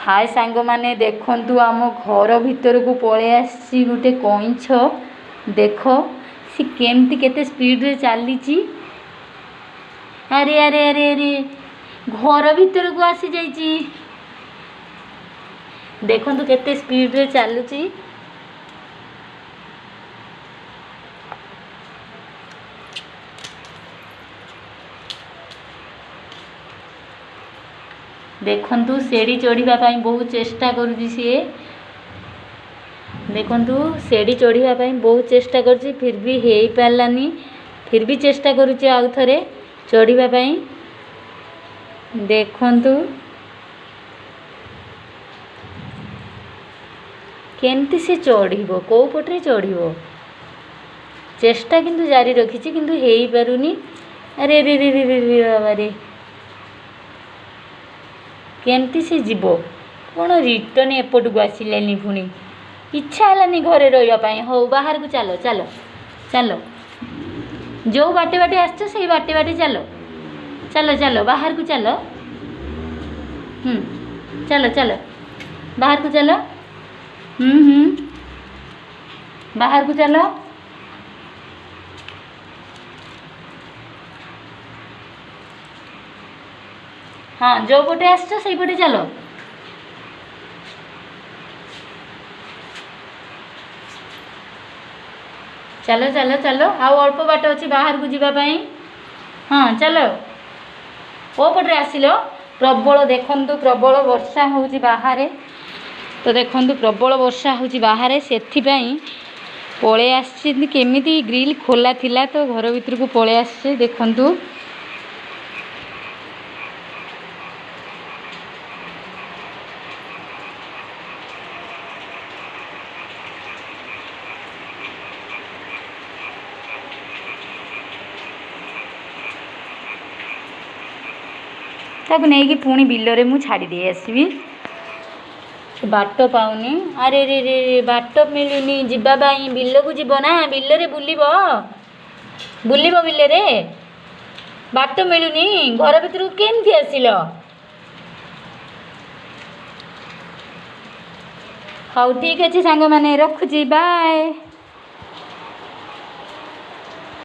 हाय सांग माने देखंतु आम घर भीतर को पळे आसी गोटे कइंछ देख सी केमती केते स्पीड रे चलीची। अरे अरे अरे अरे घर भीतर को आसी जाइची देखंतु केते स्पीड रे चलुची। देखंतु सेड़ी चढ़ीबा पाई बहुत चेष्टा करुची सी। देखंतु सेड़ी चढ़ीबा पाई बहुत चेष्टा करुची फिर भी हे पारलानी। फिर भी चेष्टा करुची आउ थरे चढ़ीबा पाई। देखंतु केमती से चढ़ीबो को पटरे चढ़ीबो चेष्टा किंतु जारी रखिची किंतु हेई पारुनी। अरे रे रे रे रे बाबा रे केमती से जीव कौन रिटर्न एपट को आसिलानी पुणी इच्छा है घरे रही। हो बाहर को चलो चलो चलो जो बाटे बाटे आसछ से बाटे बाटे चलो चलो चलो बाहर को चलो। चलो चलो बाहर को चलो। बाहर को चलो। हाँ जो पटे आसछ से पटे चलो। चलो चलो चलो आउ अल्प बाट अच्छी बाहर को जीवाई। हाँ चलो ओ पटे आसिलो प्रबल देखंतु प्रबल वर्षा होउची बाहर। तो देखंतु प्रबल वर्षा होउची बाहर से पळे आसी केमिति ग्रिल खोला थिला तो घर भीतर को पळे आसी। देखंतु ताको नहीं कि पुणी बिलरे मु छाड़ी दे आसबी। बाट पाऊनी। अरे रे रे रे बाट मिलुनी जीवा बाई बिल को जीव ना बिलरे बुलिबो बुलिबो बिलरे बाट मिलुनी घर भीतर को केमती आसिलो। हाउ ठीक अच्छे सांग माने रखुची बाय।